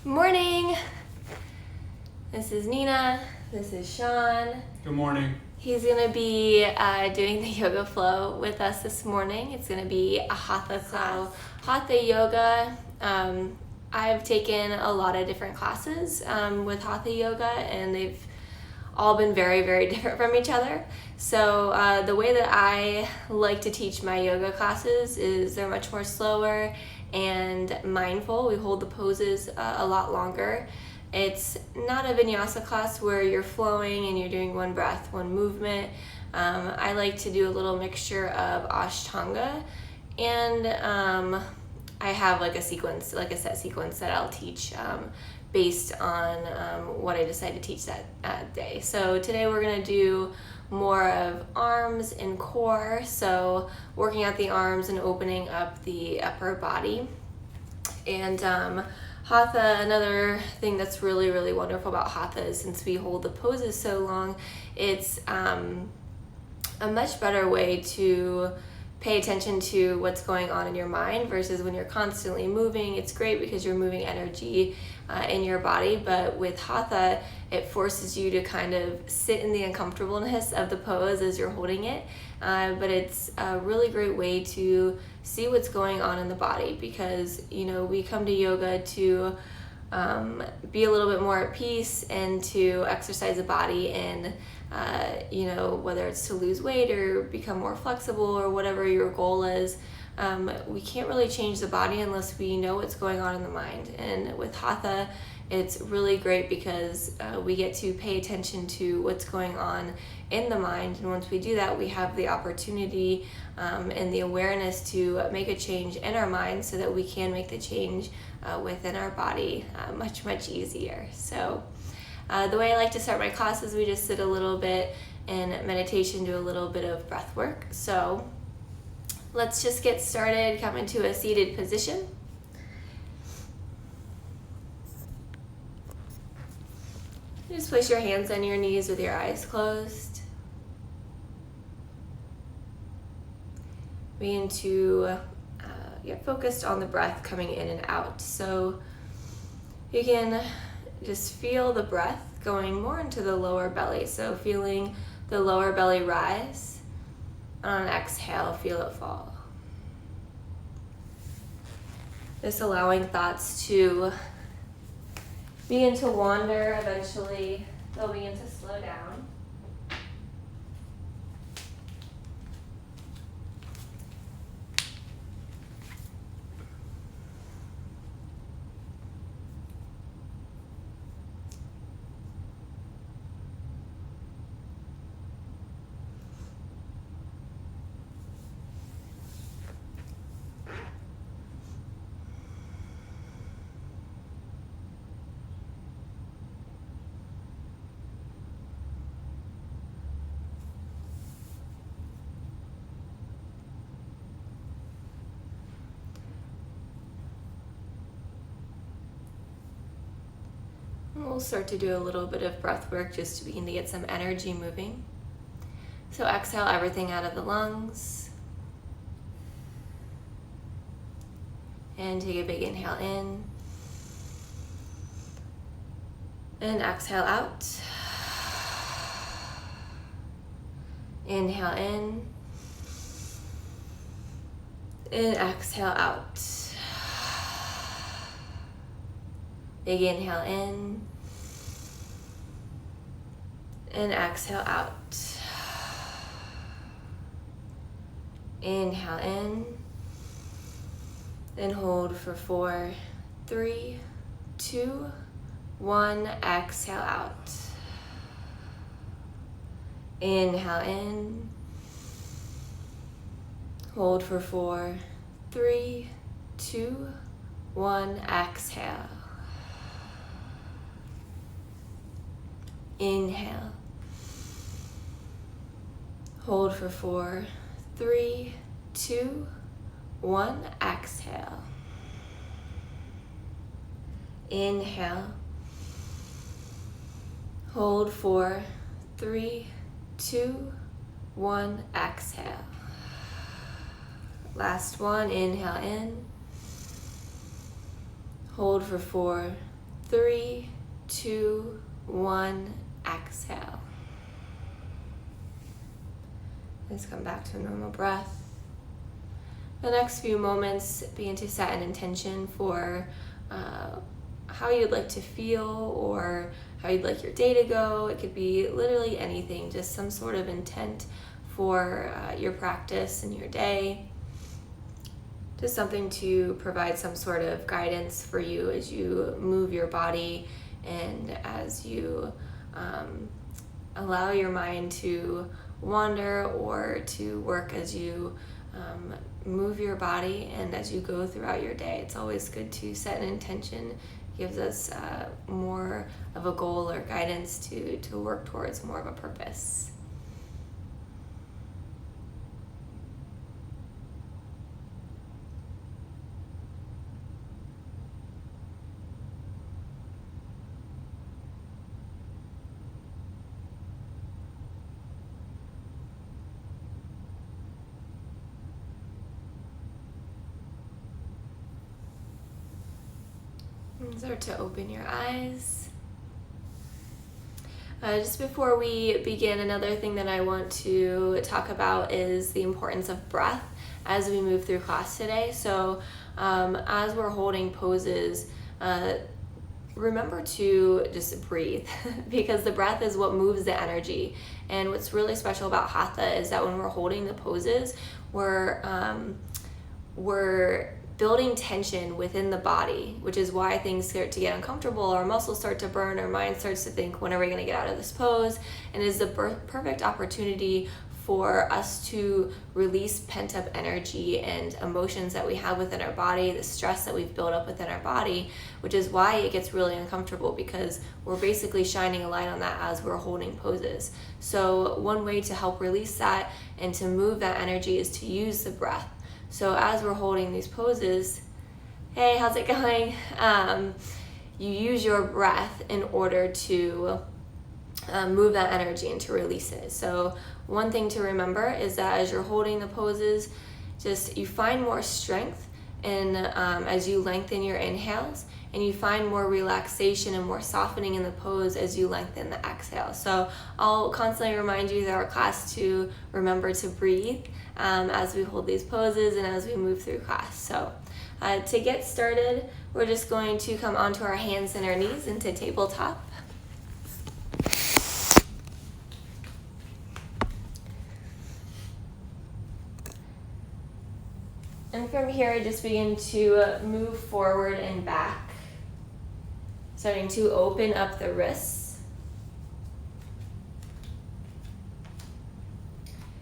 Morning. This is Nina. This is Sean. Good morning. He's going to be doing the yoga flow with us this morning. It's going to be a Hatha class. So, Hatha yoga, I've taken a lot of different classes with Hatha yoga, and they've all been very, very different from each other. So the way that I like to teach my yoga classes is they're much more slower and mindful. We hold the poses a lot longer. It's not a vinyasa class where you're flowing and you're doing one breath, one movement. I like to do a little mixture of Ashtanga, and I have like a sequence, like a set sequence that I'll teach based on what I decide to teach that day. So today we're going to do more of arms and core, so working out the arms and opening up the upper body. And Hatha, another thing that's really, really wonderful about Hatha is since we hold the poses so long, it's a much better way to pay attention to what's going on in your mind versus when you're constantly moving. It's great because you're moving energy in your body, but with Hatha, it forces you to kind of sit in the uncomfortableness of the pose as you're holding it. But it's a really great way to see what's going on in the body because, you know, we come to yoga to be a little bit more at peace and to exercise the body and you know, whether it's to lose weight or become more flexible or whatever your goal is, we can't really change the body unless we know what's going on in the mind. And with Hatha, it's really great because we get to pay attention to what's going on in the mind. And once we do that, we have the opportunity and the awareness to make a change in our mind so that we can make the change within our body much, much easier. So the way I like to start my class is we just sit a little bit in meditation, do a little bit of breath work. So let's just get started. Come into a seated position. Just place your hands on your knees with your eyes closed. Begin to get focused on the breath coming in and out. So you can just feel the breath going more into the lower belly. So feeling the lower belly rise. On an exhale, feel it fall. Just allowing thoughts to begin to wander. Eventually, they'll begin to slow down. We'll start to do a little bit of breath work just to begin to get some energy moving. So exhale everything out of the lungs. And take a big inhale in. And exhale out. Inhale in. And exhale out. Big inhale in. And exhale out. Inhale in. And hold for 4, 3, 2, 1. Exhale out. Inhale in. Hold for 4, 3, 2, 1. Exhale. Inhale. Hold for 4, 3, 2, 1. Exhale. Inhale. Hold 4, 3, 2, 1. Exhale. Last one. Inhale in. Hold for 4, 3, 2, 1, exhale. Just come back to a normal breath. The next few moments, begin to set an intention for how you'd like to feel or how you'd like your day to go. It could be literally anything, just some sort of intent for your practice and your day. Just something to provide some sort of guidance for you as you move your body and as you allow your mind to wander or to work as you move your body and as you go throughout your day. It's always good to set an intention. It gives us more of a goal or guidance to work towards more of a purpose. Start to open your eyes. Just before we begin, another thing that I want to talk about is the importance of breath as we move through class today. So as we're holding poses, remember to just breathe because the breath is what moves the energy. And what's really special about Hatha is that when we're holding the poses, we're building tension within the body, which is why things start to get uncomfortable, our muscles start to burn, our mind starts to think, when are we going to get out of this pose? And it is the perfect opportunity for us to release pent-up energy and emotions that we have within our body, the stress that we've built up within our body, which is why it gets really uncomfortable, because we're basically shining a light on that as we're holding poses. So one way to help release that and to move that energy is to use the breath. So as we're holding these poses, hey, how's it going? You use your breath in order to move that energy and to release it. So one thing to remember is that as you're holding the poses, just you find more strength in as you lengthen your inhales, and you find more relaxation and more softening in the pose as you lengthen the exhale. So I'll constantly remind you throughout our class to remember to breathe as we hold these poses and as we move through class. So to get started, we're just going to come onto our hands and our knees into tabletop. And from here, just begin to move forward and back, starting to open up the wrists.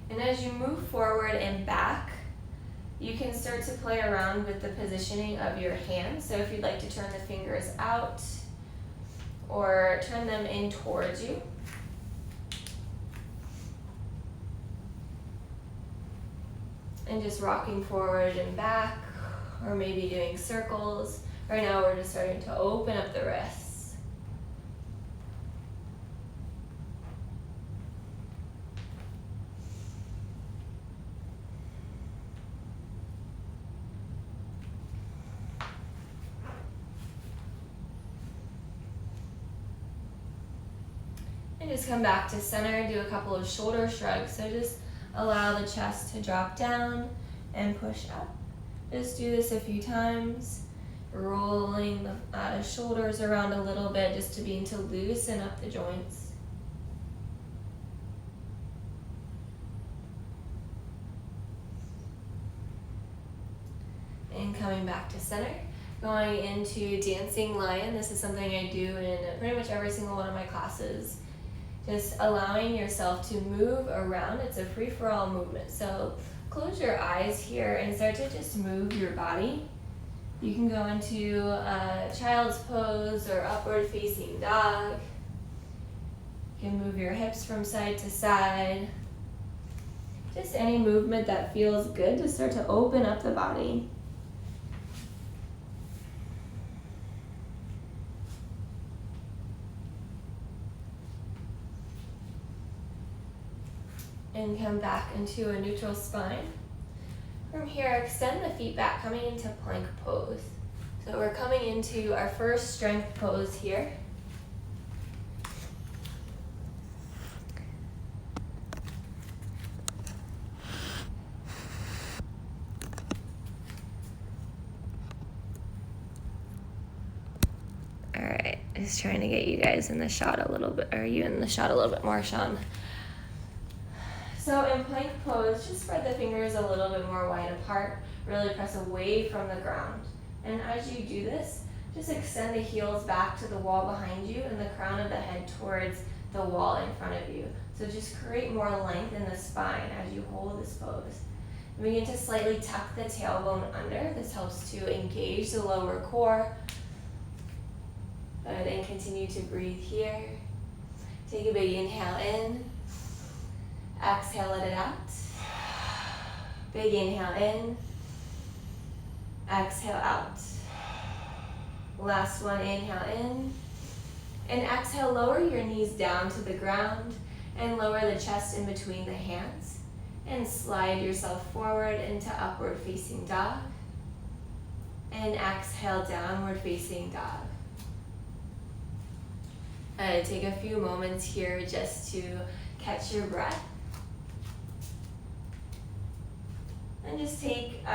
And as you move forward and back, you can start to play around with the positioning of your hands. So if you'd like to turn the fingers out or turn them in towards you. And just rocking forward and back, or maybe doing circles. Right now we're just starting to open up the wrists. And just come back to center, do a couple of shoulder shrugs. So just allow the chest to drop down and push up. Just do this a few times, rolling the shoulders around a little bit just to begin to loosen up the joints. And coming back to center, going into dancing lion. This is something I do in pretty much every single one of my classes. Just allowing yourself to move around. It's a free-for-all movement. So close your eyes here and start to just move your body. You can go into child's pose or upward facing dog. You can move your hips from side to side. Just any movement that feels good to start to open up the body. And come back into a neutral spine. From here, extend the feet back, coming into plank pose. So we're coming into our first strength pose here. All right, just trying to get you guys in the shot a little bit, or you in the shot a little bit more, Sean. So in plank pose, just spread the fingers a little bit more wide apart, really press away from the ground. And as you do this, just extend the heels back to the wall behind you and the crown of the head towards the wall in front of you. So just create more length in the spine as you hold this pose. And begin to slightly tuck the tailbone under. This helps to engage the lower core. Good, and continue to breathe here. Take a big inhale in. Exhale, let it out. Big inhale in. Exhale out. Last one, inhale in. And exhale, lower your knees down to the ground and lower the chest in between the hands. And slide yourself forward into upward facing dog. And exhale, downward facing dog. Take a few moments here just to catch your breath. And just take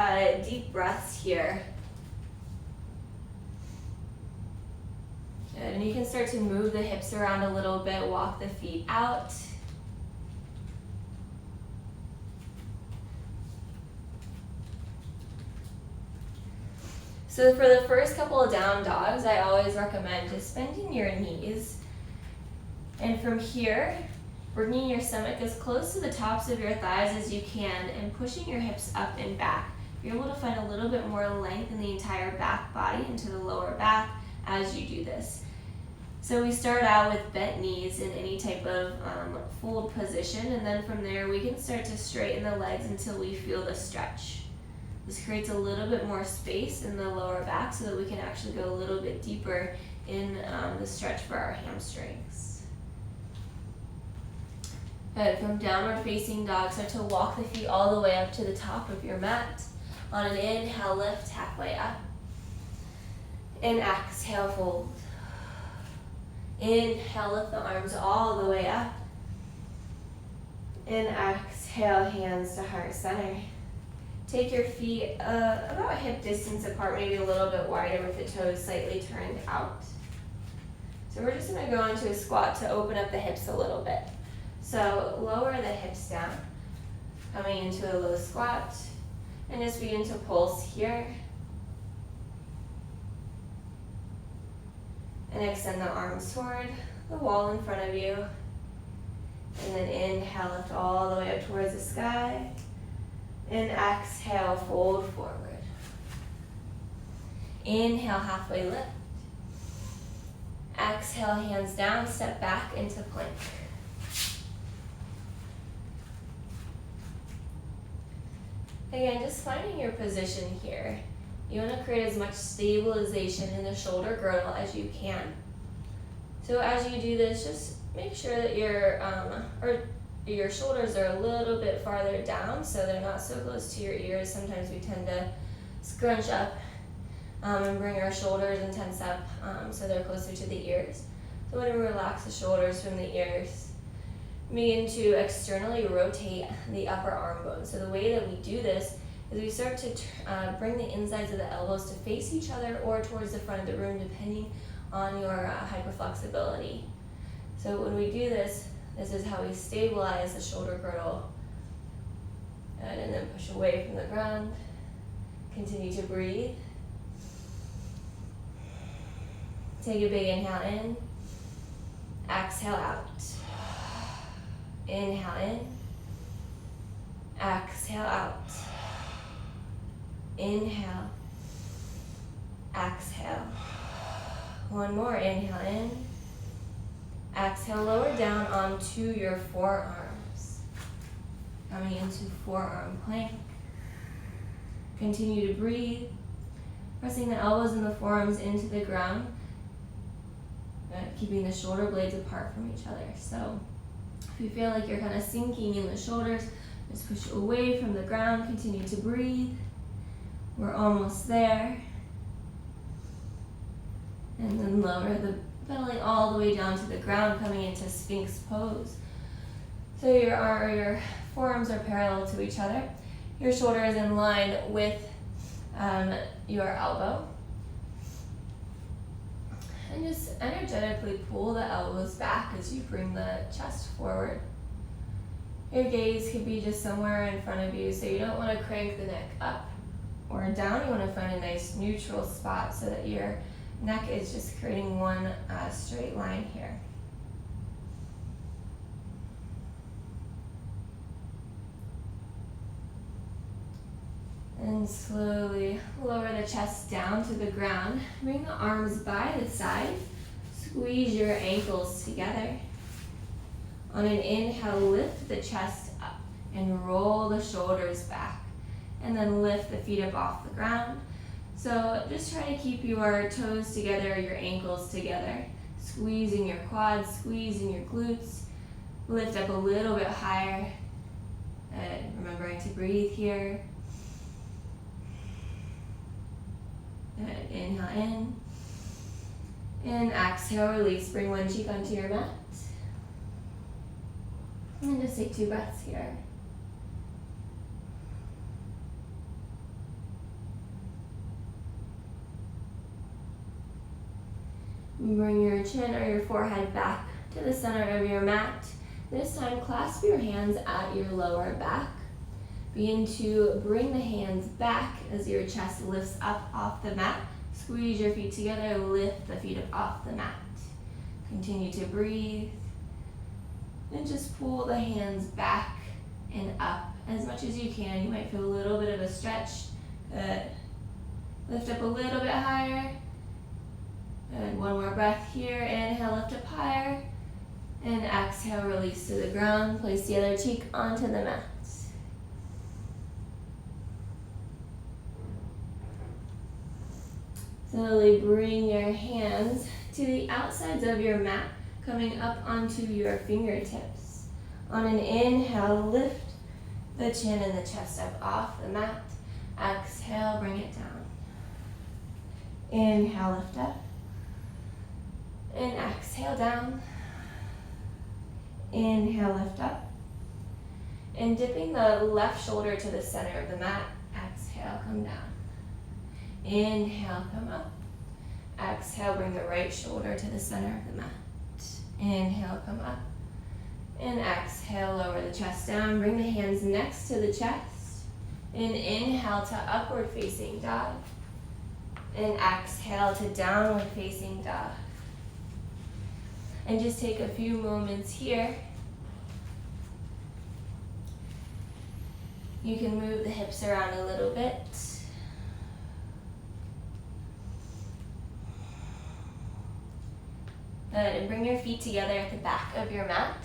deep breaths here. Good. And you can start to move the hips around a little bit, walk the feet out. So for the first couple of down dogs, I always recommend just bending your knees. And from here, bringing your stomach as close to the tops of your thighs as you can and pushing your hips up and back. You're able to find a little bit more length in the entire back body into the lower back as you do this. So we start out with bent knees in any type of fold position, and then from there we can start to straighten the legs until we feel the stretch. This creates a little bit more space in the lower back so that we can actually go a little bit deeper in the stretch for our hamstrings. Good. From downward facing dog, start to walk the feet all the way up to the top of your mat. On an inhale, lift halfway up. And exhale, fold. Inhale, lift the arms all the way up. And exhale, hands to heart center. Take your feet about hip distance apart, maybe a little bit wider with the toes slightly turned out. So we're just going to go into a squat to open up the hips a little bit. So lower the hips down, coming into a low squat, and just begin to pulse here. And extend the arms toward the wall in front of you. And then inhale, lift all the way up towards the sky. And exhale, fold forward. Inhale, halfway lift. Exhale, hands down, step back into plank. Again, just finding your position here. You want to create as much stabilization in the shoulder girdle as you can. So as you do this, just make sure that your shoulders are a little bit farther down so they're not so close to your ears. Sometimes we tend to scrunch up and bring our shoulders and tense up so they're closer to the ears. So when we relax the shoulders from the ears, begin to externally rotate the upper arm bone. So the way that we do this is we start to bring the insides of the elbows to face each other or towards the front of the room, depending on your hyperflexibility. So when we do this, this is how we stabilize the shoulder girdle. And then push away from the ground. Continue to breathe. Take a big inhale in. Exhale out. Inhale in. Exhale out. Inhale. Exhale. One more. Inhale in. Exhale. Lower down onto your forearms. Coming into forearm plank. Continue to breathe. Pressing the elbows and the forearms into the ground. Keeping the shoulder blades apart from each other. So if you feel like you're kind of sinking in the shoulders, just push away from the ground. Continue to breathe. We're almost there. And then lower the belly all the way down to the ground, coming into Sphinx pose. So your forearms are parallel to each other. Your shoulder is in line with your elbow. And just energetically pull the elbows back as you bring the chest forward. Your gaze could be just somewhere in front of you, so you don't want to crank the neck up or down. You want to find a nice neutral spot so that your neck is just creating one straight line here. And slowly lower the chest down to the ground. Bring the arms by the side. Squeeze your ankles together. On an inhale, lift the chest up and roll the shoulders back. And then lift the feet up off the ground. So just try to keep your toes together, your ankles together. Squeezing your quads, squeezing your glutes. Lift up a little bit higher. And remembering to breathe here. And inhale in. And exhale, release. Bring one cheek onto your mat. And just take 2 breaths here. Bring your chin or your forehead back to the center of your mat. This time, clasp your hands at your lower back. Begin to bring the hands back as your chest lifts up off the mat. Squeeze your feet together, lift the feet up off the mat. Continue to breathe. And just pull the hands back and up as much as you can. You might feel a little bit of a stretch. Good. Lift up a little bit higher. Good. One more breath here. Inhale, lift up higher. And exhale, release to the ground. Place the other cheek onto the mat. Slowly bring your hands to the outsides of your mat, coming up onto your fingertips. On an inhale, lift the chin and the chest up off the mat. Exhale, bring it down. Inhale, lift up. And exhale, down. Inhale, lift up. And dipping the left shoulder to the center of the mat. Exhale, come down. Inhale, come up. Exhale, bring the right shoulder to the center of the mat. Inhale, come up. And exhale, lower the chest down. Bring the hands next to the chest. And inhale to upward facing dog. And exhale to downward facing dog. And just take a few moments here. You can move the hips around a little bit. Good, and bring your feet together at the back of your mat.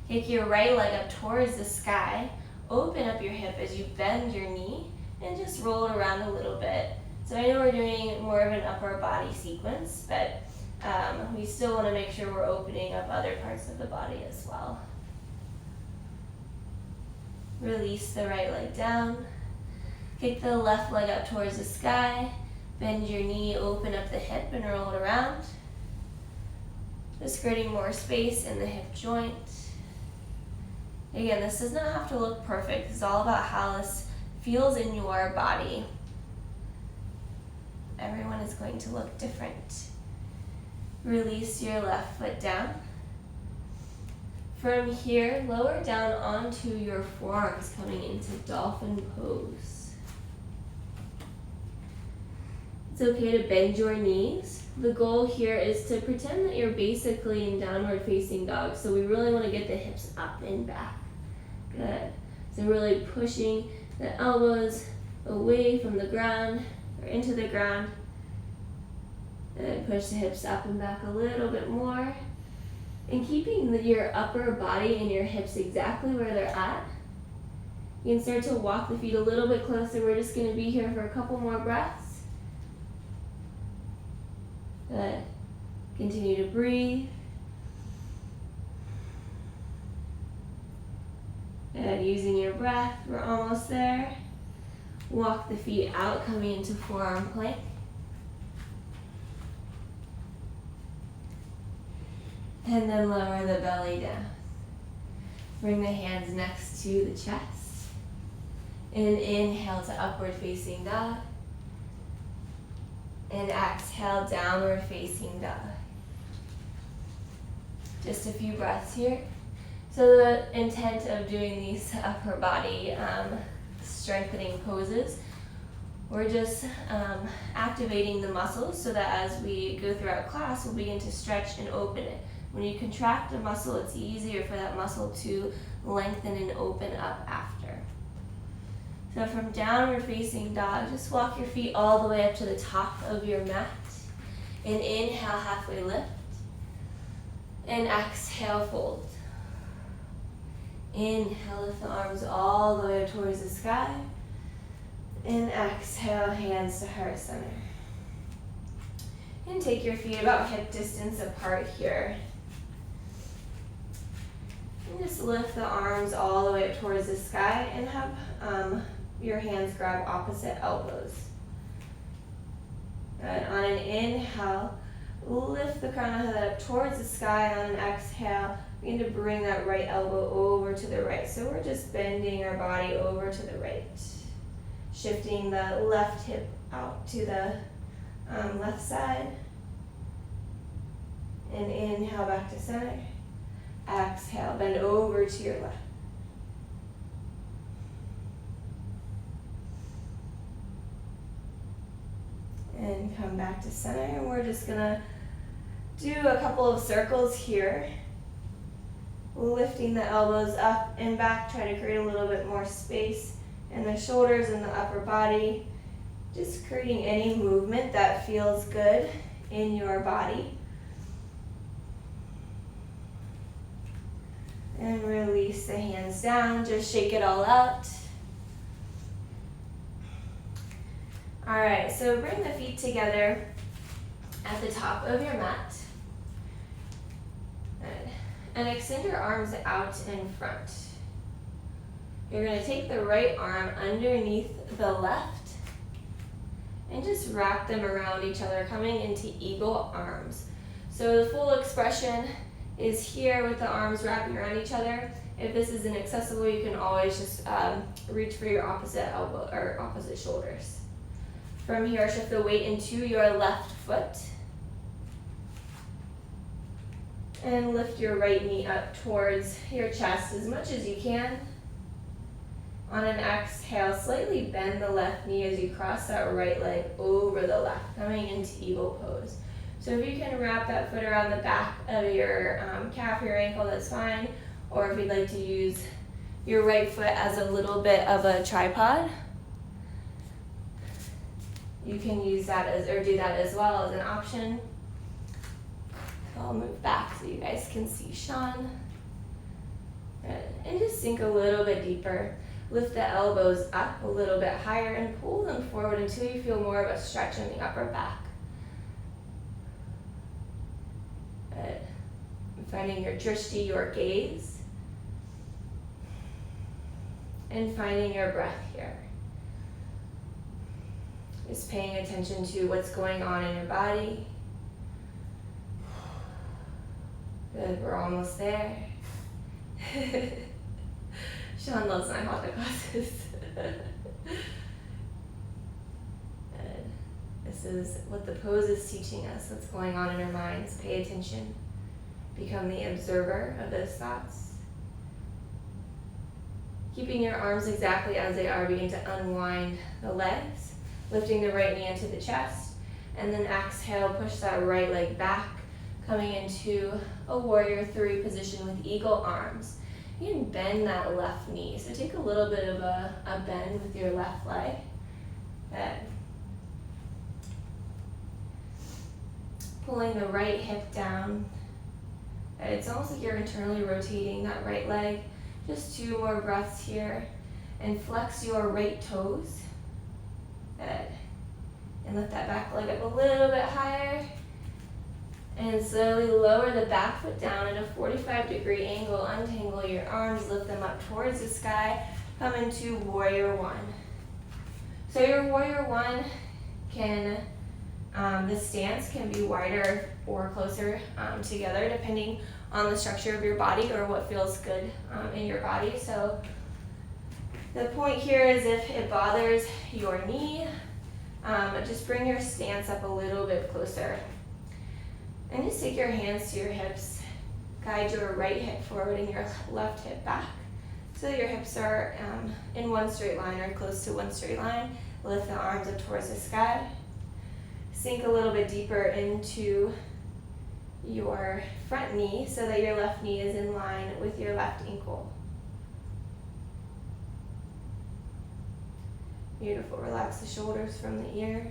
Kick your right leg up towards the sky. Open up your hip as you bend your knee and just roll it around a little bit. So I know we're doing more of an upper body sequence, but we still want to make sure we're opening up other parts of the body as well. Release the right leg down. Kick the left leg up towards the sky. Bend your knee, open up the hip and roll it around. Just creating more space in the hip joint. Again, this does not have to look perfect. It's all about how this feels in your body. Everyone is going to look different. Release your left foot down. From here, lower down onto your forearms, coming into dolphin pose. It's okay to bend your knees. The goal here is to pretend that you're basically in downward facing dog. So we really want to get the hips up and back. Good. So really pushing the elbows away from the ground or into the ground. And push the hips up and back a little bit more. And keeping your upper body and your hips exactly where they're at. You can start to walk the feet a little bit closer. We're just going to be here for a couple more breaths. Good. Continue to breathe. Good. Using your breath. We're almost there. Walk the feet out, coming into forearm plank. And then lower the belly down. Bring the hands next to the chest. And inhale to upward facing dog. And exhale, downward facing dog. Just a few breaths here. So the intent of doing these upper body strengthening poses, we're just activating the muscles so that as we go throughout class, we'll begin to stretch and open it. When you contract a muscle, it's easier for that muscle to lengthen and open up after. So from downward facing dog, just walk your feet all the way up to the top of your mat. And inhale, halfway lift. And exhale, fold. Inhale, lift the arms all the way up towards the sky. And exhale, hands to heart center. And take your feet about hip distance apart here. And just lift the arms all the way up towards the sky and have your hands grab opposite elbows. Good. On an inhale, lift the crown of the head up towards the sky. On an exhale, begin to bring that right elbow over to the right. So we're just bending our body over to the right. Shifting the left hip out to the left side. And inhale back to center. Exhale, bend over to your left. And come back to center. And we're just gonna do a couple of circles here. Lifting the elbows up and back, try to create a little bit more space in the shoulders and the upper body. Just creating any movement that feels good in your body. And release the hands down, just shake it all out. All right, so bring the feet together at the top of your mat. Good. And extend your arms out in front. You're gonna take the right arm underneath the left and just wrap them around each other, coming into eagle arms. So the full expression is here with the arms wrapping around each other. If this is inaccessible, you can always just reach for your opposite elbow or opposite shoulders. From here, shift the weight into your left foot. And lift your right knee up towards your chest as much as you can. On an exhale, slightly bend the left knee as you cross that right leg over the left, coming into eagle pose. So if you can wrap that foot around the back of your calf, your ankle, that's fine. Or if you'd like to use your right foot as a little bit of a tripod, you can use that as, or do that as well as an option. I'll move back so you guys can see Sean. Good. And just sink a little bit deeper. Lift the elbows up a little bit higher and pull them forward until you feel more of a stretch in the upper back. Good. Finding your drishti, your gaze. And finding your breath here. Just paying attention to what's going on in your body. Good, we're almost there. Sean loves my HATHA classes. Good. This is what the pose is teaching us, what's going on in our minds. Pay attention. Become the observer of those thoughts. Keeping your arms exactly as they are, begin to unwind the legs. Lifting the right knee into the chest. And then exhale, push that right leg back. Coming into a warrior three position with eagle arms. You can bend that left knee. So take a little bit of a bend with your left leg. Good. Pulling the right hip down. It's almost like you're internally rotating that right leg. Just 2 more breaths here. And flex your right toes. Good. And lift that back leg up a little bit higher. And slowly lower the back foot down at a 45-degree angle. Untangle your arms, lift them up towards the sky. Come into warrior one. So your warrior one can The stance can be wider or closer together depending on the structure of your body or what feels good in your body. So the point here is if it bothers your knee, just bring your stance up a little bit closer. And just take your hands to your hips. Guide your right hip forward and your left hip back. So your hips are in one straight line or close to one straight line. Lift the arms up towards the sky. Sink a little bit deeper into your front knee so that your left knee is in line with your left ankle. Beautiful. Relax the shoulders from the ears.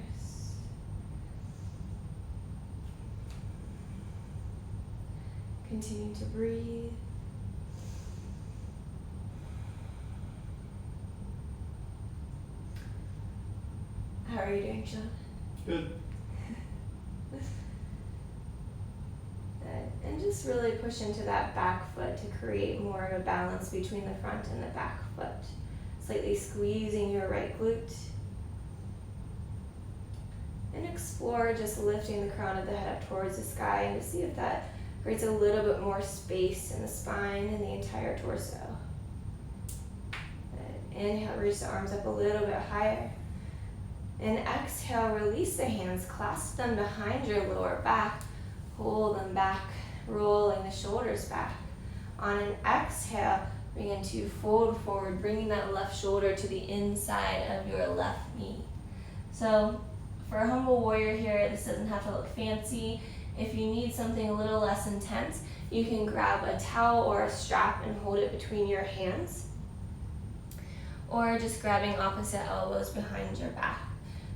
Continue to breathe. How are you doing, Sean? Good. And just really push into that back foot to create more of a balance between the front and the back foot. Slightly squeezing your right glute. And explore just lifting the crown of the head up towards the sky and to see if that creates a little bit more space in the spine and the entire torso. Inhale, reach the arms up a little bit higher. And exhale, release the hands, clasp them behind your lower back, pull them back, rolling the shoulders back. On an exhale, begin to fold forward, bringing that left shoulder to the inside of your left knee. So for a humble warrior here, this doesn't have to look fancy. If you need something a little less intense, you can grab a towel or a strap and hold it between your hands. Or just grabbing opposite elbows behind your back.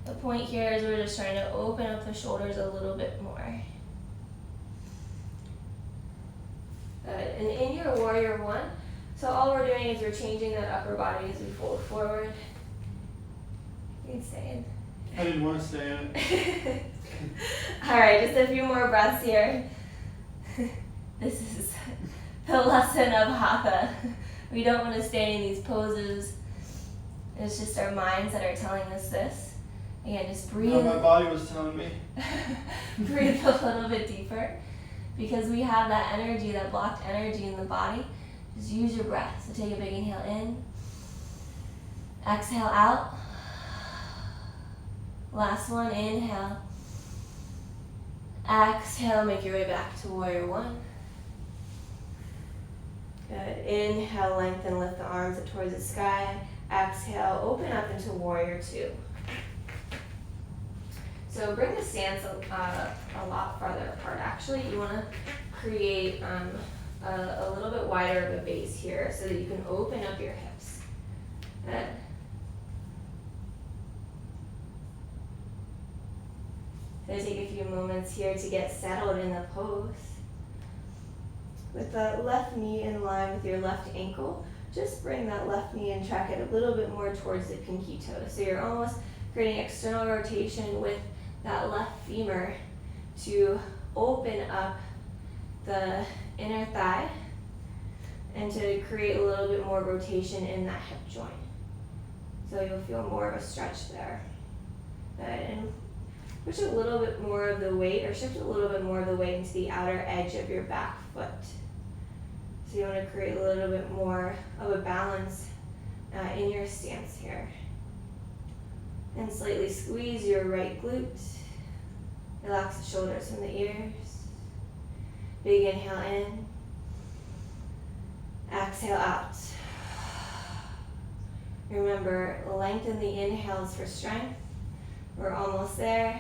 The point here is we're just trying to open up the shoulders a little bit more. Good. And in your warrior one, so all we're doing is we're changing that upper body as we fold forward. You can stay in. I didn't want to stay in. All right, just a few more breaths here. This is the lesson of Hatha. We don't want to stay in these poses. It's just our minds that are telling us this. Again, just breathe. No, my body was telling me. Breathe a little bit deeper. Because we have that energy, that blocked energy in the body. Just use your breath. So take a big inhale in. Exhale out. Last one, inhale. Exhale, make your way back to warrior one. Good. Inhale, lengthen, lift the arms up towards the sky. Exhale, open up into warrior two. So bring the stance a lot farther apart. Actually, you want to create a little bit wider of a base here so that you can open up your hips. Good. So take a few moments here to get settled in the pose. With the left knee in line with your left ankle, just bring that left knee and track it a little bit more towards the pinky toe. So you're almost creating external rotation with that left femur to open up the inner thigh and to create a little bit more rotation in that hip joint. So you'll feel more of a stretch there. Good. And push a little bit more of the weight, or shift a little bit more of the weight into the outer edge of your back foot. So you want to create a little bit more of a balance in your stance here. And slightly squeeze your right glute. Relax the shoulders from the ears. Big inhale in. Exhale out. Remember, lengthen the inhales for strength. We're almost there.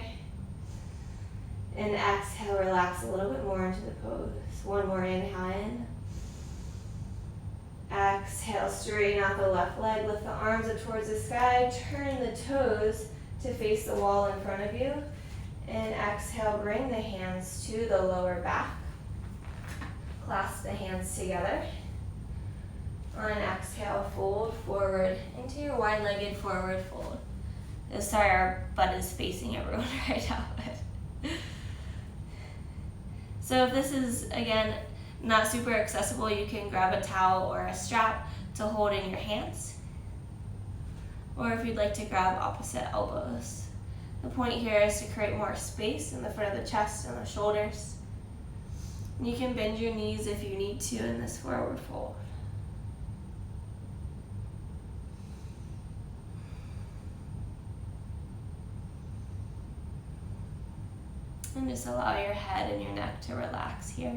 And exhale, relax a little bit more into the pose. One more inhale in. Exhale, straighten out the left leg, lift the arms up towards the sky, turn the toes to face the wall in front of you. And exhale, bring the hands to the lower back. Clasp the hands together. On an exhale, fold forward into your wide-legged forward fold. Oh, sorry, our butt is facing everyone right now. So if this is, again, not super accessible, you can grab a towel or a strap to hold in your hands. Or if you'd like to grab opposite elbows. The point here is to create more space in the front of the chest and the shoulders. And you can bend your knees if you need to in this forward fold. And just allow your head and your neck to relax here.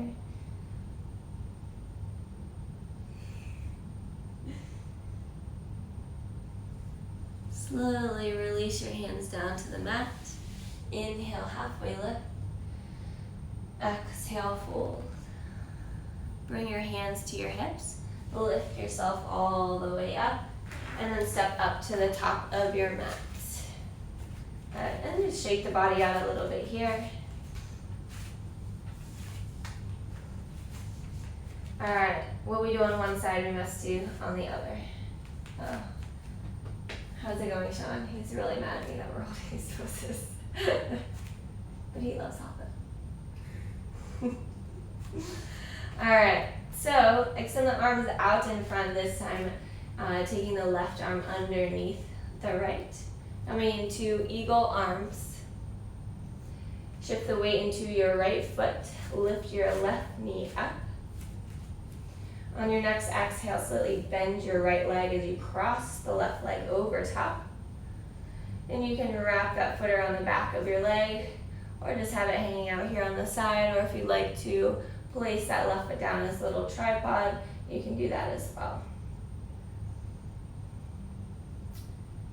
Slowly release your hands down to the mat. Inhale, halfway lift. Exhale, fold. Bring your hands to your hips. Lift yourself all the way up. And then step up to the top of your mat. And just shake the body out a little bit here. Alright, what we do on one side, we must do on the other. Oh. How's it going, Sean? He's really mad at me that we're holding these poses. But he loves HATHA. Alright, so extend the arms out in front this time, taking the left arm underneath the right. Coming into eagle arms. Shift the weight into your right foot. Lift your left knee up. On your next exhale, slightly bend your right leg as you cross the left leg over top. And you can wrap that foot around the back of your leg, or just have it hanging out here on the side, or if you'd like to place that left foot down as a little tripod, you can do that as well.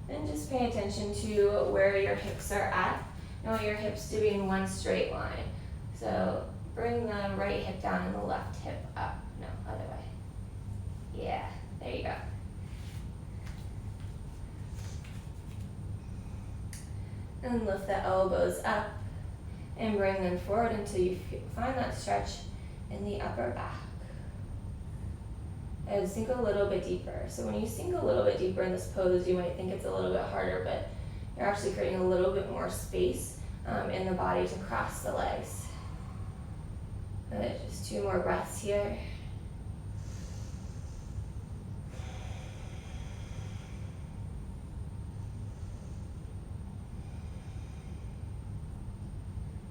And just pay attention to where your hips are at. You want your hips to be in one straight line. So bring the right hip down and the left hip up. No, other way. Yeah, there you go. And lift the elbows up and bring them forward until you find that stretch in the upper back. And sink a little bit deeper. So when you sink a little bit deeper in this pose, you might think it's a little bit harder, but you're actually creating a little bit more space in the body to cross the legs. Just 2 more breaths here.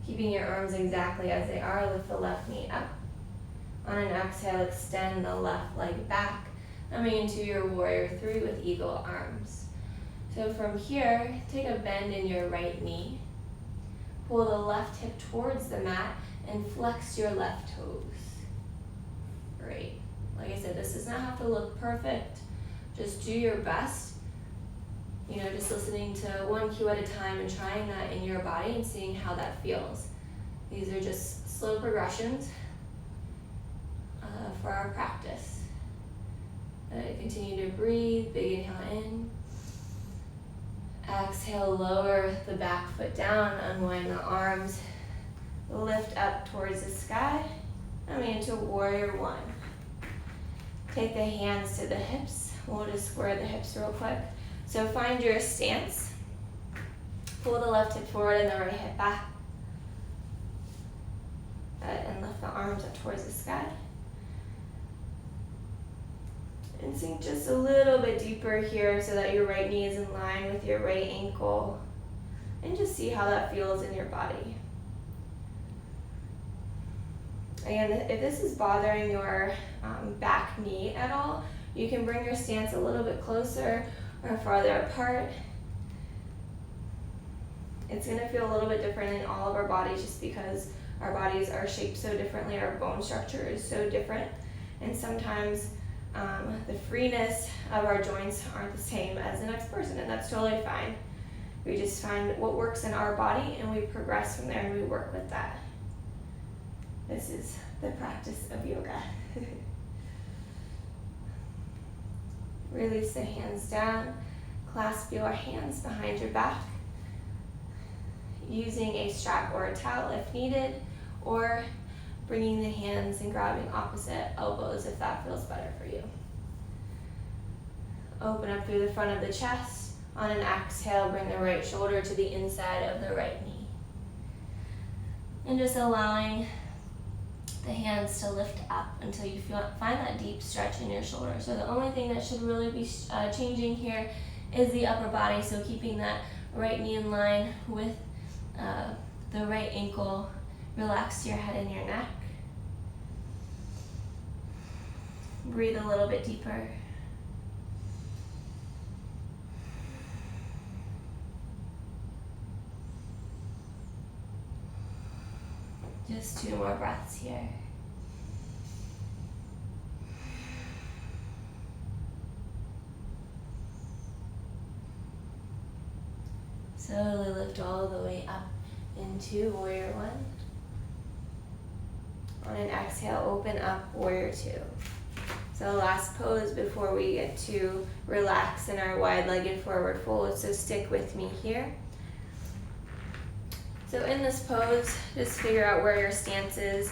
Keeping your arms exactly as they are, lift the left knee up. On an exhale, extend the left leg back, coming into your warrior 3 with eagle arms. So from here, take a bend in your right knee. Pull the left hip towards the mat and flex your left toes. Great. Like I said, this does not have to look perfect. Just do your best. You know, just listening to one cue at a time and trying that in your body and seeing how that feels. These are just slow progressions for our practice. Continue to breathe. Big inhale in. Exhale, lower the back foot down, unwind the arms, lift up towards the sky, coming into warrior 1. Take the hands to the hips. We'll just square the hips real quick. So find your stance. Pull the left hip forward and the right hip back. And lift the arms up towards the sky. And sink just a little bit deeper here so that your right knee is in line with your right ankle. And just see how that feels in your body. Again, if this is bothering your back knee at all, you can bring your stance a little bit closer or farther apart. It's going to feel a little bit different in all of our bodies just because our bodies are shaped so differently, our bone structure is so different, and sometimes the freeness of our joints aren't the same as the next person, and that's totally fine. We just find what works in our body and we progress from there and we work with that. This is the practice of yoga. Release the hands down. Clasp your hands behind your back, using a strap or a towel if needed, or bringing the hands and grabbing opposite elbows if that feels better for you. Open up through the front of the chest. On an exhale, bring the right shoulder to the inside of the right knee. And just allowing the hands to lift up until you find that deep stretch in your shoulder. So the only thing that should really be changing here is the upper body, so keeping that right knee in line with the right ankle. Relax your head and your neck. Breathe a little bit deeper. Just 2 more breaths here. Slowly lift all the way up into Warrior One. On an exhale, open up Warrior Two. So last pose before we get to relax in our wide-legged forward fold, so stick with me here. So in this pose, just figure out where your stance is.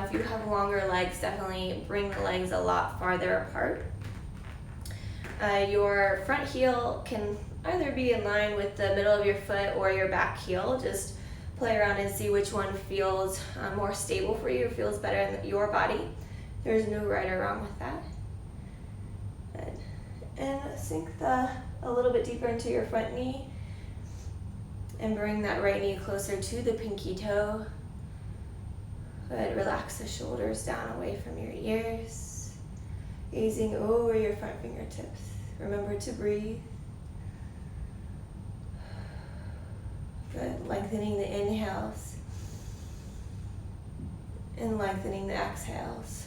If you have longer legs, definitely bring the legs a lot farther apart. Your front heel can either be in line with the middle of your foot or your back heel. Just play around and see which one feels more stable for you, feels better in your body. There's no right or wrong with that. Good. And sink a little bit deeper into your front knee and bring that right knee closer to the pinky toe. Good. Relax the shoulders down away from your ears, gazing over your front fingertips. Remember to breathe. Good. Lengthening the inhales and lengthening the exhales.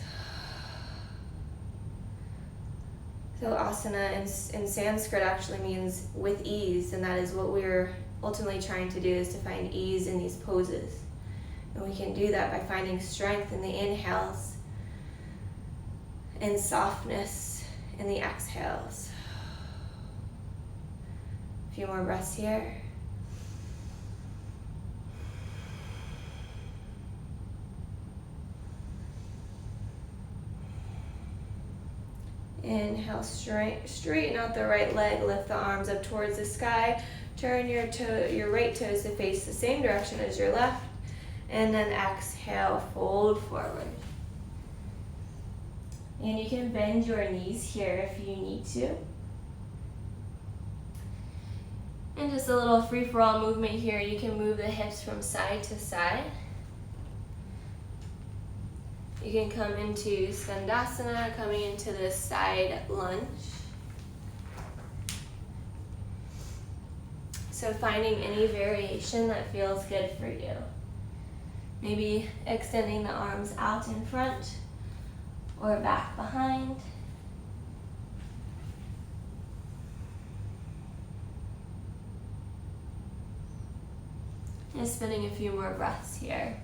So asana in Sanskrit actually means with ease, and that is what we're ultimately trying to do, is to find ease in these poses. And we can do that by finding strength in the inhales and softness in the exhales. A few more breaths here. Inhale, straighten out the right leg, lift the arms up towards the sky, turn your right toes to face the same direction as your left, and then exhale, fold forward. And you can bend your knees here if you need to. And just a little free-for-all movement here. You can move the hips from side to side. You can come into Skandasana, coming into this side lunge. So finding any variation that feels good for you. Maybe extending the arms out in front or back behind. Just spending a few more breaths here.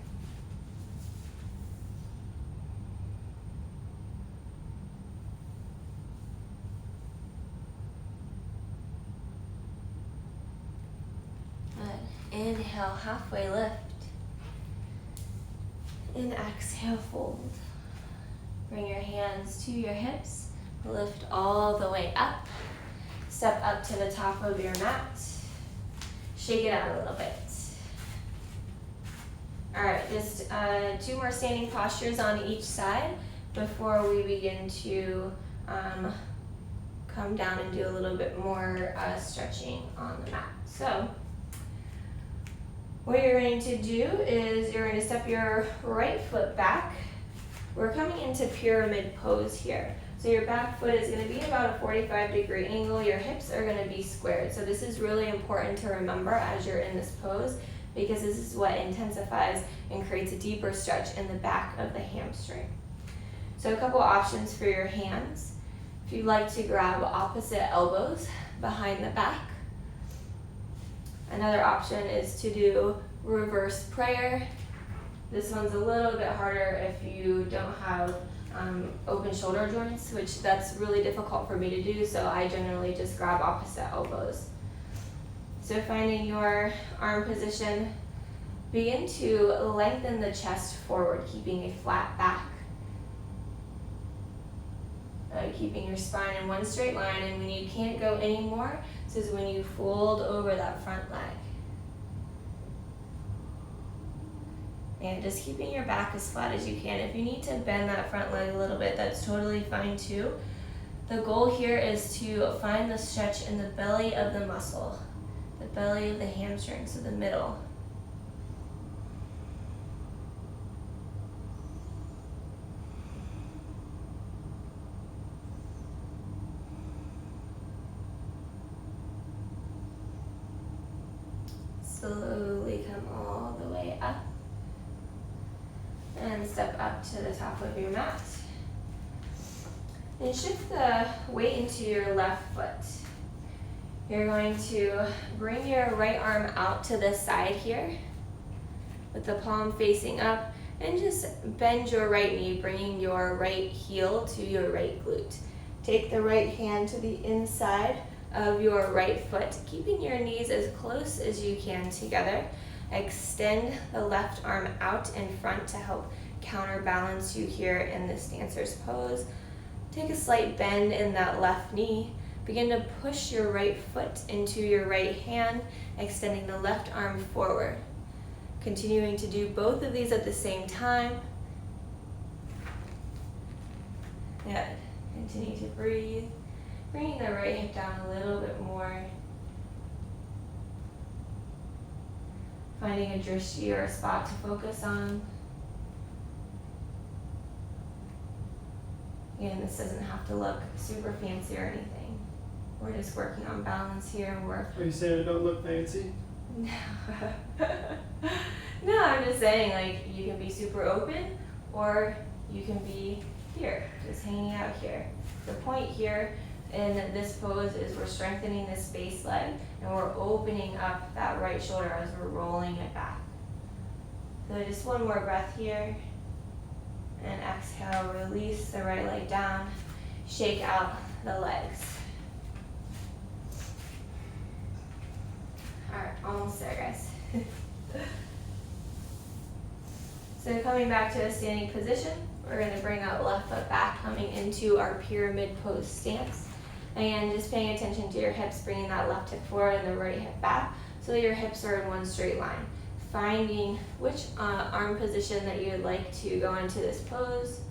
Inhale, halfway lift. And exhale, fold. Bring your hands to your hips. Lift all the way up. Step up to the top of your mat. Shake it out a little bit. All right, just 2 more standing postures on each side before we begin to come down and do a little bit more stretching on the mat. So, what you're going to do is you're going to step your right foot back. We're coming into pyramid pose here. So your back foot is going to be about a 45-degree angle. Your hips are going to be squared. So this is really important to remember as you're in this pose, because this is what intensifies and creates a deeper stretch in the back of the hamstring. So a couple options for your hands. If you'd like to grab opposite elbows behind the back. Another option is to do reverse prayer. This one's a little bit harder if you don't have open shoulder joints, which that's really difficult for me to do, so I generally just grab opposite elbows. So finding your arm position, begin to lengthen the chest forward, keeping a flat back. Keeping your spine in one straight line, and when you can't go anymore, this is when you fold over that front leg. And just keeping your back as flat as you can. If you need to bend that front leg a little bit, that's totally fine too. The goal here is to find the stretch in the belly of the muscle. the belly of the hamstring, so the middle. Slowly come all the way up and step up to the top of your mat. And shift the weight into your left foot. You're going to bring your right arm out to the side here with the palm facing up, and just bend your right knee, bringing your right heel to your right glute. Take the right hand to the inside of your right foot, keeping your knees as close as you can together. Extend the left arm out in front to help counterbalance you here in this dancer's pose. Take a slight bend in that left knee. Begin to push your right foot into your right hand, extending the left arm forward. Continuing to do both of these at the same time. Good. Continue to breathe. Bringing the right hip down a little bit more. Finding a drishti or a spot to focus on. Again, this doesn't have to look super fancy or anything. We're just working on balance here, and we're... Are you saying it don't look fancy? No, I'm just saying, like, you can be super open, or you can be here, just hanging out here. The point here in this pose is we're strengthening this base leg, and we're opening up that right shoulder as we're rolling it back. So just one more breath here. And exhale, release the right leg down. Shake out the legs. All right, almost there, guys. So coming back to a standing position, we're going to bring our left foot back, coming into our pyramid pose stance. Again, just paying attention to your hips, bringing that left hip forward and the right hip back so that your hips are in one straight line. Finding which arm position that you would like to go into this pose.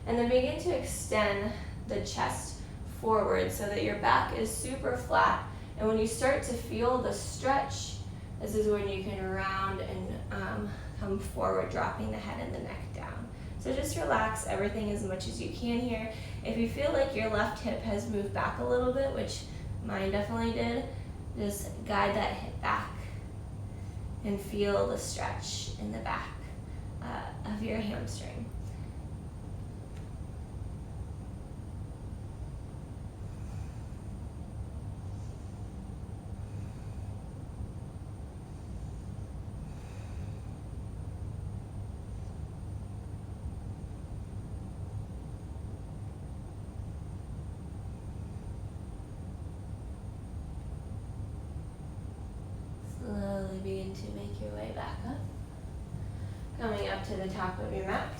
And then begin to extend the chest forward so that your back is super flat. And when you start to feel the stretch, this is when you can round and come forward, dropping the head and the neck down. So just relax everything as much as you can here. If you feel like your left hip has moved back a little bit, which mine definitely did, just guide that hip back and feel the stretch in the back of your hamstring. Slowly begin to make your way back up. Coming up to the top of your mat.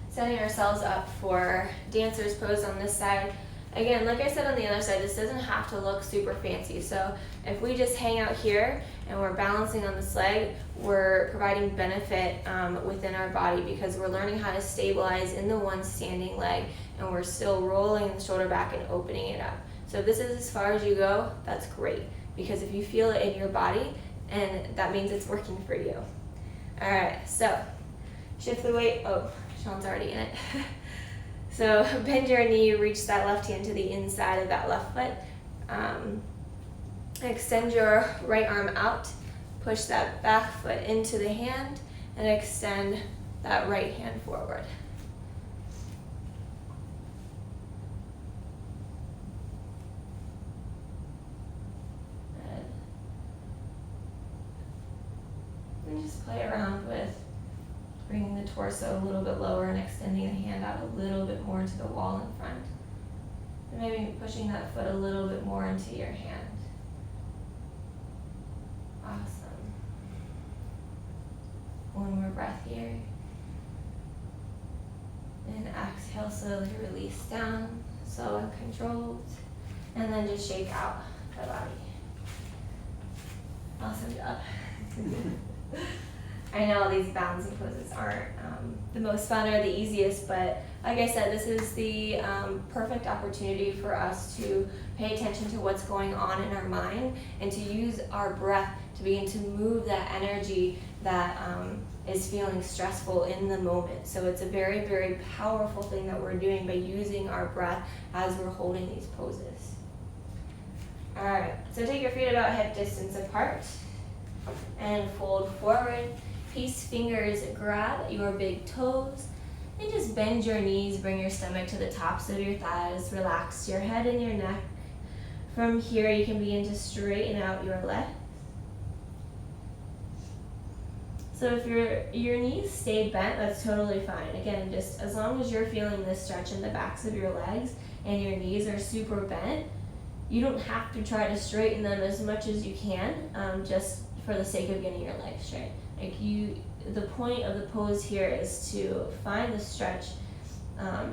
Setting ourselves up for dancer's pose on this side. Again, like I said on the other side, this doesn't have to look super fancy. So if we just hang out here and we're balancing on this leg, we're providing benefit within our body because we're learning how to stabilize in the one standing leg, and we're still rolling the shoulder back and opening it up. So if this is as far as you go, that's great. Because if you feel it in your body, and that means it's working for you. All right, so shift the weight. Oh, Sean's already in it. So bend your knee, reach that left hand to the inside of that left foot. Extend your right arm out, push that back foot into the hand, and extend that right hand forward. And just play around with bringing the torso a little bit lower and extending the hand out a little bit more to the wall in front. And maybe pushing that foot a little bit more into your hand. Awesome. One more breath here. And exhale, slowly release down, slow and controlled. And then just shake out the body. Awesome job. I know these balancing poses aren't the most fun or the easiest, but like I said, this is the perfect opportunity for us to pay attention to what's going on in our mind and to use our breath to begin to move that energy that is feeling stressful in the moment. So it's a very, very powerful thing that we're doing by using our breath as we're holding these poses. All right, so take your feet about hip distance apart and fold forward. Peace fingers grab your big toes and just bend your knees, bring your stomach to the tops of your thighs, relax your head and your neck. From here you can begin to straighten out your legs. So if your knees stay bent, that's totally fine. Again, just as long as you're feeling this stretch in the backs of your legs and your knees are super bent, you don't have to try to straighten them as much as you can, just for the sake of getting your legs straight. The point of the pose here is to find the stretch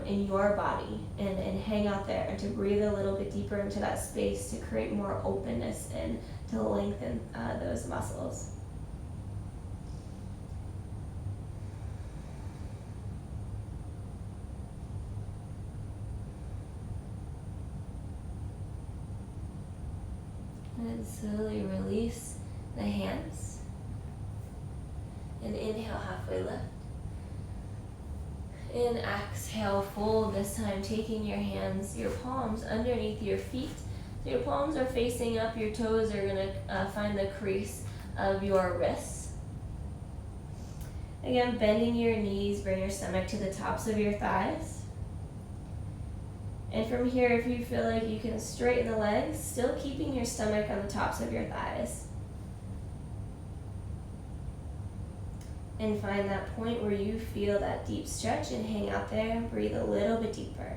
in your body and hang out there and to breathe a little bit deeper into that space to create more openness and to lengthen those muscles. And slowly release the hands. And inhale, halfway lift. And exhale, fold this time, taking your hands, your palms underneath your feet. So your palms are facing up, your toes are going to find the crease of your wrists. Again, bending your knees, bring your stomach to the tops of your thighs. And from here, if you feel like you can straighten the legs, still keeping your stomach on the tops of your thighs. And find that point where you feel that deep stretch and hang out there and breathe a little bit deeper.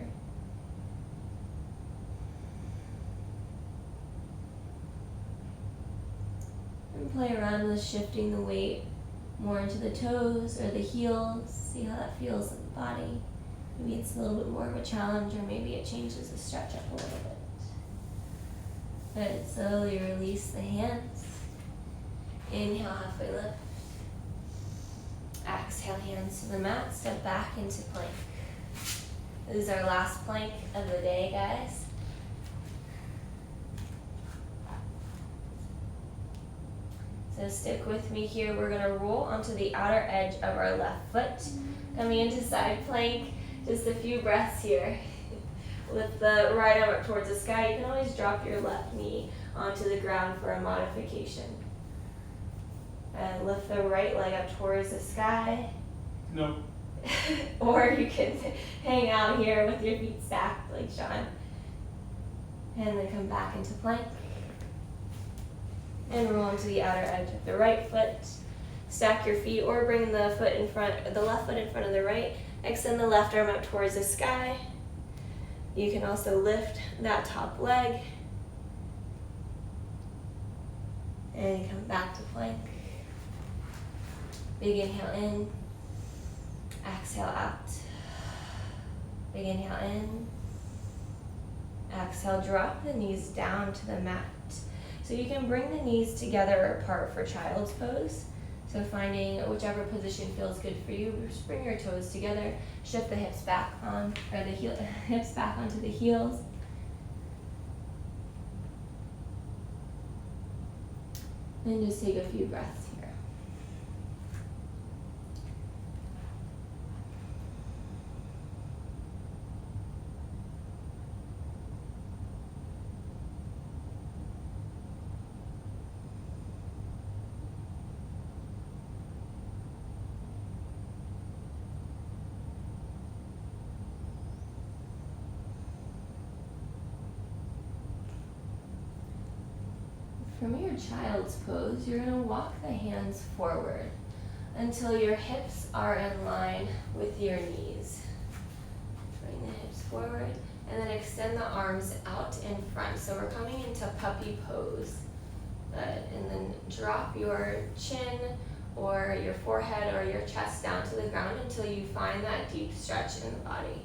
And play around with shifting the weight more into the toes or the heels. See how that feels in the body. Maybe it's a little bit more of a challenge, or maybe it changes the stretch up a little bit. Good. Slowly release the hands. Inhale, halfway lift. Exhale, hands to the mat. Step back into plank. This is our last plank of the day, guys. So stick with me here. We're going to roll onto the outer edge of our left foot. Coming into side plank. Just a few breaths here. Lift the right arm up towards the sky. You can always drop your left knee onto the ground for a modification. And lift the right leg up towards the sky. Nope. Or you can hang out here with your feet stacked like Sean. And then come back into plank. And roll into the outer edge of the right foot. Stack your feet or bring the left foot in front of the right. Extend the left arm up towards the sky. You can also lift that top leg. And come back to plank. Big inhale in. Exhale out. Big inhale in. Exhale, drop the knees down to the mat. So you can bring the knees together or apart for child's pose. So finding whichever position feels good for you, just bring your toes together, shift the hips back on, or the hips back onto the heels. And just take a few breaths here. From your child's pose, you're going to walk the hands forward until your hips are in line with your knees. Bring the hips forward and then extend the arms out in front. So we're coming into puppy pose. And then drop your chin or your forehead or your chest down to the ground until you find that deep stretch in the body.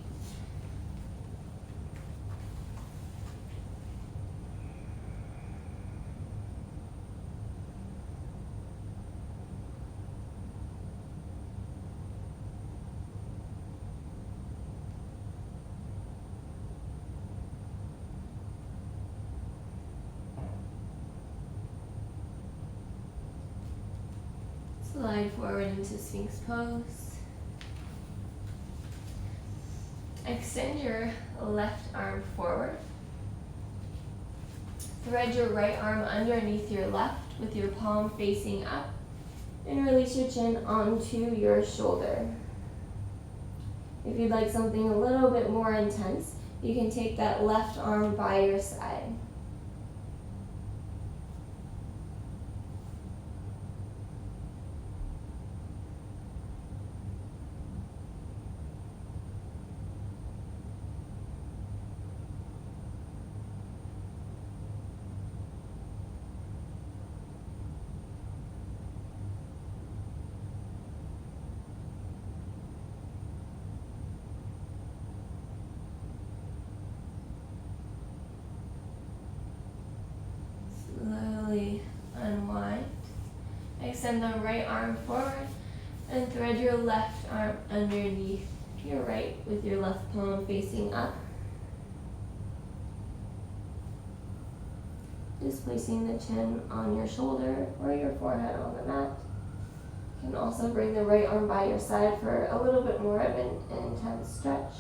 Slide forward into Sphinx pose. Extend your left arm forward. Thread your right arm underneath your left with your palm facing up, and release your chin onto your shoulder. If you'd like something a little bit more intense, you can take that left arm by your side. Slowly unwind. Extend the right arm forward and thread your left arm underneath your right with your left palm facing up. Just placing the chin on your shoulder or your forehead on the mat. You can also bring the right arm by your side for a little bit more of an intense stretch.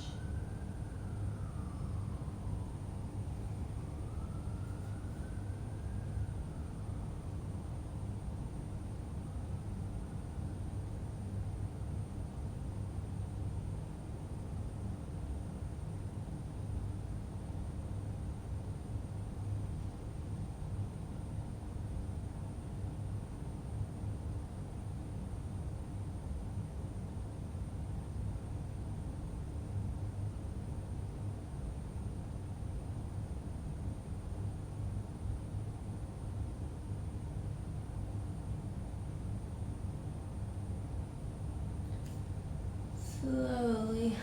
Slowly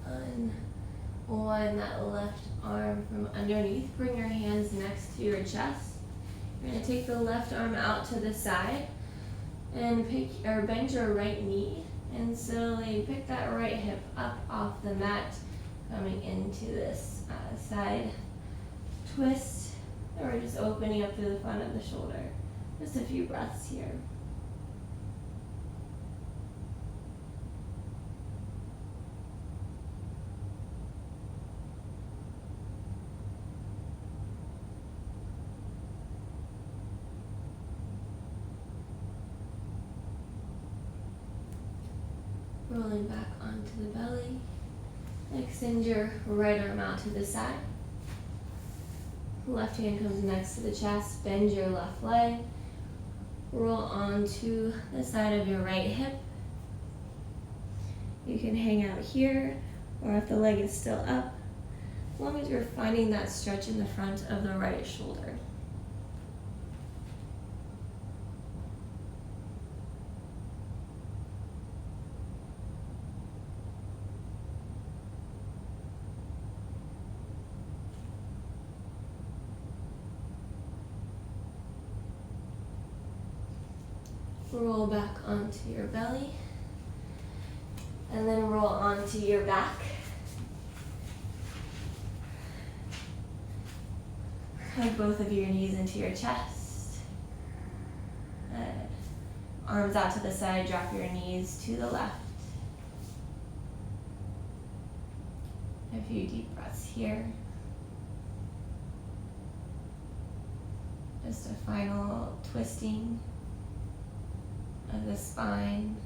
unwind that left arm from underneath. Bring your hands next to your chest. You're going to take the left arm out to the side and bend your right knee and slowly pick that right hip up off the mat, coming into this side twist. And we're just opening up through the front of the shoulder. Just a few breaths here. Rolling back onto the belly. Extend your right arm out to the side. Left hand comes next to the chest. Bend your left leg. Roll onto the side of your right hip. You can hang out here, or if the leg is still up, as long as you're finding that stretch in the front of the right shoulder. Roll back onto your belly, and then roll onto your back. Hug both of your knees into your chest. Good. Arms out to the side, drop your knees to the left. A few deep breaths here. Just a final twisting of the spine,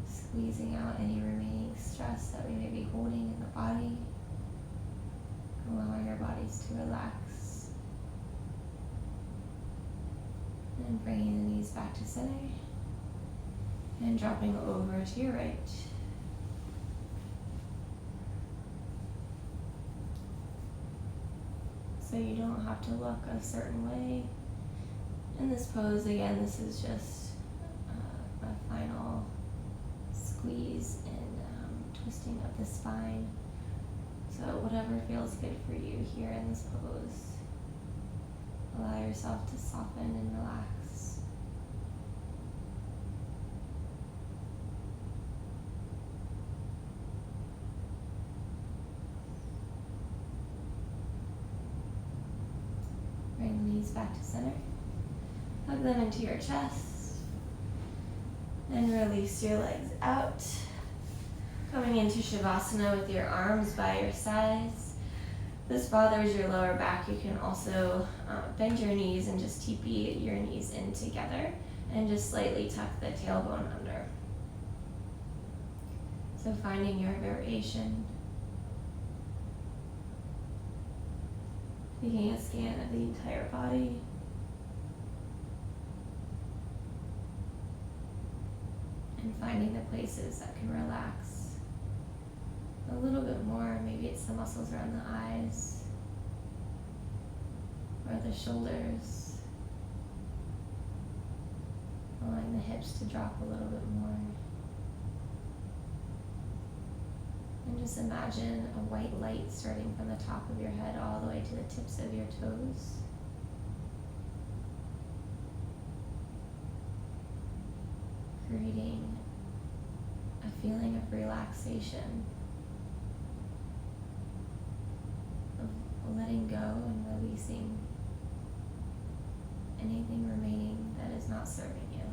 squeezing out any remaining stress that we may be holding in the body, allowing our bodies to relax, and bringing the knees back to center, and dropping over to your right. So you don't have to look a certain way. In this pose, again, this is just a final squeeze and twisting of the spine. So whatever feels good for you here in this pose, allow yourself to soften and relax. Bring the knees back to center. Hug Hug them into your chest. Then release your legs out. Coming into Shavasana with your arms by your sides. If this bothers your lower back, you can also bend your knees and just teepee your knees in together and just slightly tuck the tailbone under. So finding your variation. Taking a scan of the entire body. And finding the places that can relax a little bit more. Maybe it's the muscles around the eyes or the shoulders. Allowing the hips to drop a little bit more. And just imagine a white light starting from the top of your head all the way to the tips of your toes. Creating a feeling of relaxation, of letting go and releasing anything remaining that is not serving you.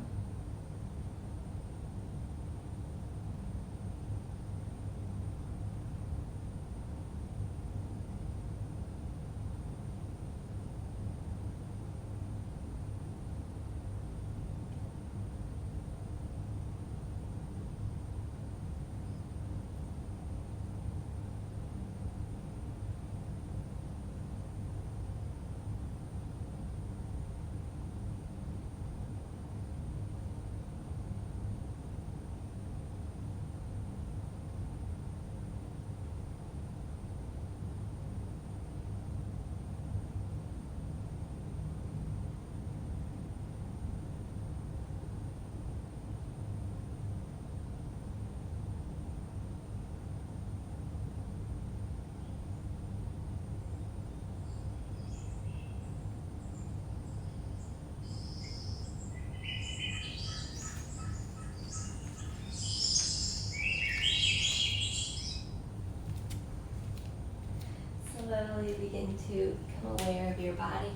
Slowly begin to become aware of your body.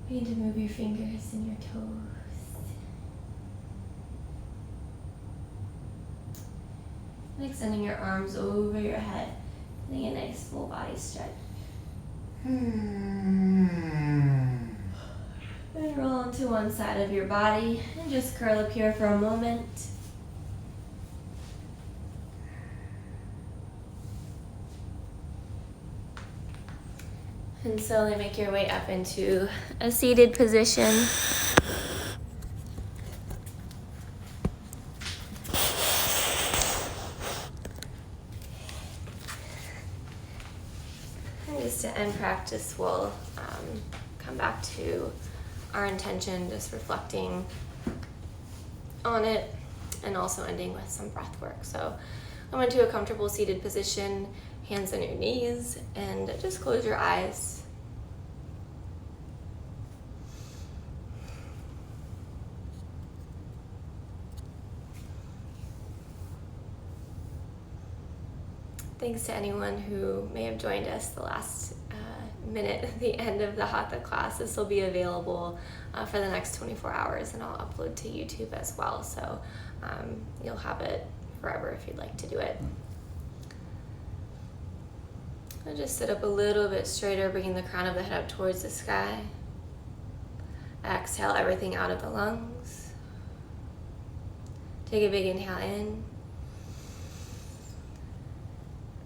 Begin to move your fingers and your toes. And extending your arms over your head, getting a nice full body stretch. And roll onto one side of your body and just curl up here for a moment. And slowly make your way up into a seated position. And just to end practice, we'll come back to our intention, just reflecting on it and also ending with some breath work. So come into a comfortable seated position, hands on your knees, and just close your eyes. Thanks to anyone who may have joined us the last minute at the end of the Hatha class. This will be available for the next 24 hours, and I'll upload to YouTube as well, so you'll have it forever if you'd like to do it. I'll just sit up a little bit straighter, bringing the crown of the head up towards the sky. Exhale everything out of the lungs. Take a big inhale in.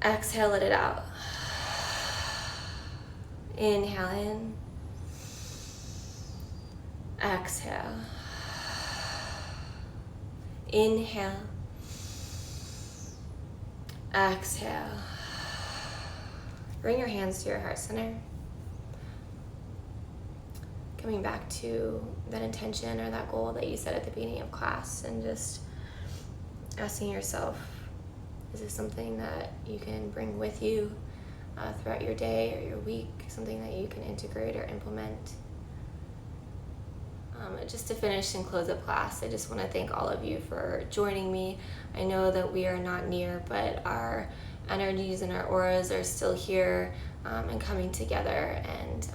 Exhale, let it out. Inhale in. Exhale. Inhale. Exhale. Bring your hands to your heart center. Coming back to that intention or that goal that you set at the beginning of class, and just asking yourself, is this something that you can bring with you throughout your day or your week, something that you can integrate or implement? Just to finish and close up class, I just want to thank all of you for joining me. I know that we are not near, but our energies and our auras are still here and coming together, and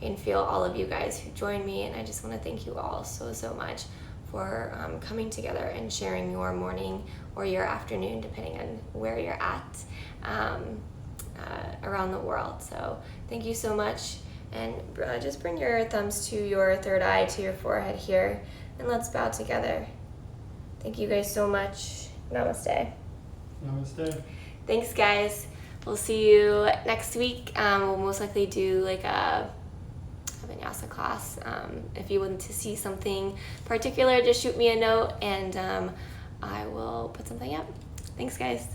I can feel all of you guys who joined me, and I just want to thank you all so much for coming together and sharing your morning or your afternoon, depending on where you're at around the world. So thank you so much, and just bring your thumbs to your third eye, to your forehead here, and let's bow together. Thank you guys so much. Namaste. Namaste. Thanks, guys. We'll see you next week. We'll most likely do like a vinyasa class. If you want to see something particular, just shoot me a note, and I will put something up. Thanks, guys.